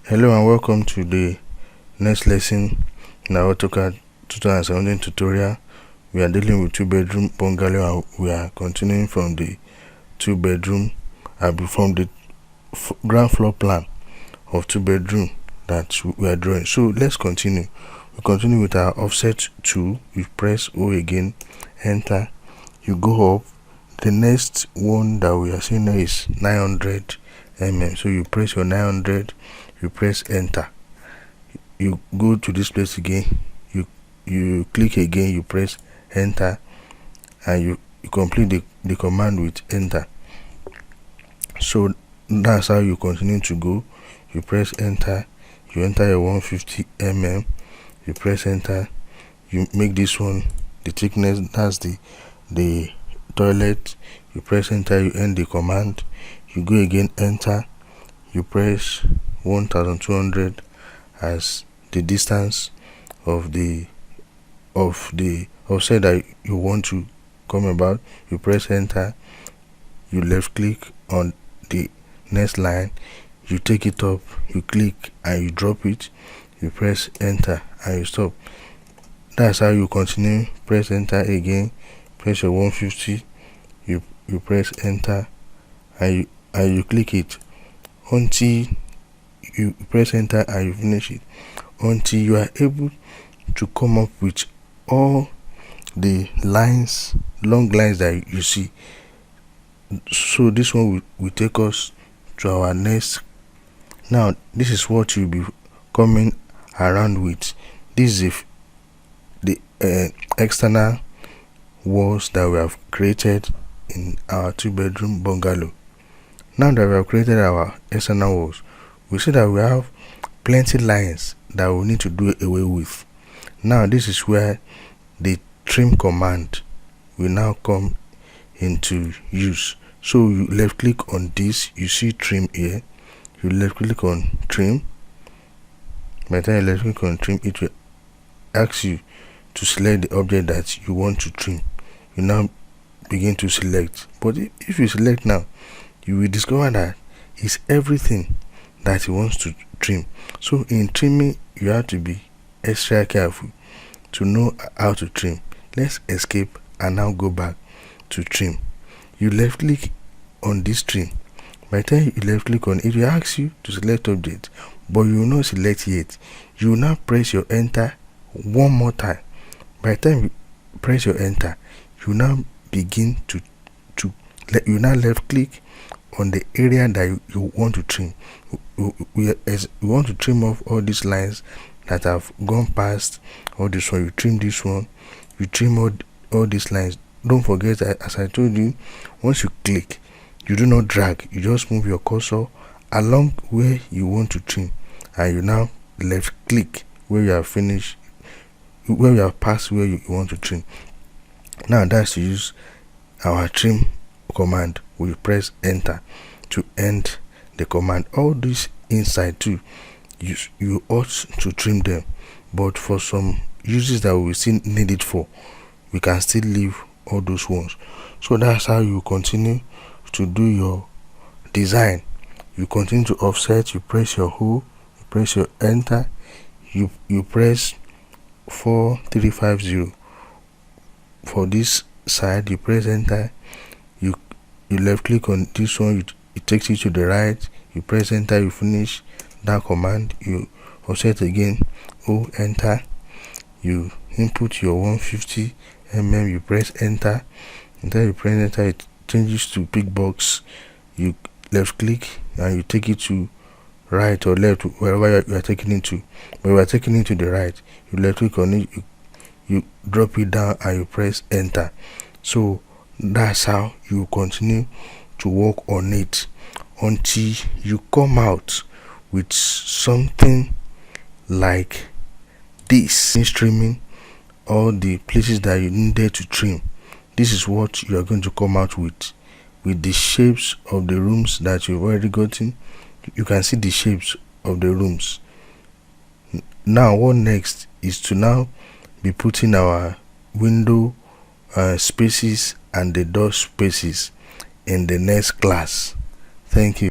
Hello and welcome to the next lesson in our AutoCAD 2017 tutorial. We are dealing with 2-bedroom bungalow and we are continuing from the 2-bedroom from the ground floor plan of 2-bedroom that we are drawing. So let's continue. We continue with our offset tool. You press O again, enter, you go up. The next one that we are seeing now is 900 mm. So you press your 900, you press enter, you go to this place again, you click again, you press enter, and you complete the command with enter. So that's how you continue to go. You press enter, you enter your 150 mm, you press enter, you make this one the thickness, that's the toilet, you press enter, you end the command, you go again, enter, you press 1200 as the distance of the offset that you want to come about. You press enter, you left click on the next line, you take it up, you click and you drop it, you press enter and you stop. That's how you continue. Press enter again, press your 150, you press enter and you click it until you press enter and you finish it, until you are able to come up with all the lines, long lines that you see. So this one will take us to our next. Now this is what you'll be coming around with. This is the external walls that we have created in our 2-bedroom bungalow. Now that we have created our external walls, we see that we have plenty lines that we need to do away with. Now this is where the trim command will now come into use. So you left click on this, you see trim here, you left click on trim. By the time you left click on trim, it will ask you to select the object that you want to trim. You now begin to select, but if you select now, you will discover that it's everything that you want to trim. So in trimming, you have to be extra careful to know how to trim. Let's escape and now go back to trim. You left click on this trim. By the time you left click on it, it will ask you to select object, but you will not select yet. You will now press your enter one more time. By the time you press your enter, you now begin to you now left click on the area that you want to trim. We want to trim off all these lines that have gone past all this one. You trim this one, you trim all these lines. Don't forget that, as I told you, once you click, you do not drag, you just move your cursor along where you want to trim, and you now left click where you have finished, where you have passed where you want to trim. Now that's to use our trim command. We press enter to end the command. All this inside too, you ought to trim them, but for some uses that we still need it for, we can still leave all those ones. So that's how you continue to do your design. You continue to offset, you press your O, you press your enter, you press 4350 for this side, you press enter, you left click on this one, it takes you to the right, you press enter, you finish that command, you offset again, O, enter, you input your 150 mm, you press enter, and then you press enter, it changes to big box, you left click and you take it to right or left, wherever you are taking it to. But we are taking it to the right, you left click on it, you drop it down and you press enter. So that's how you continue to work on it until you come out with something like this. Trimming all the places that you needed to trim, this is what you are going to come out with the shapes of the rooms that you've already gotten. You can see the shapes of the rooms. Now what next is to now be putting our window spaces and the door spaces in the next class. Thank you.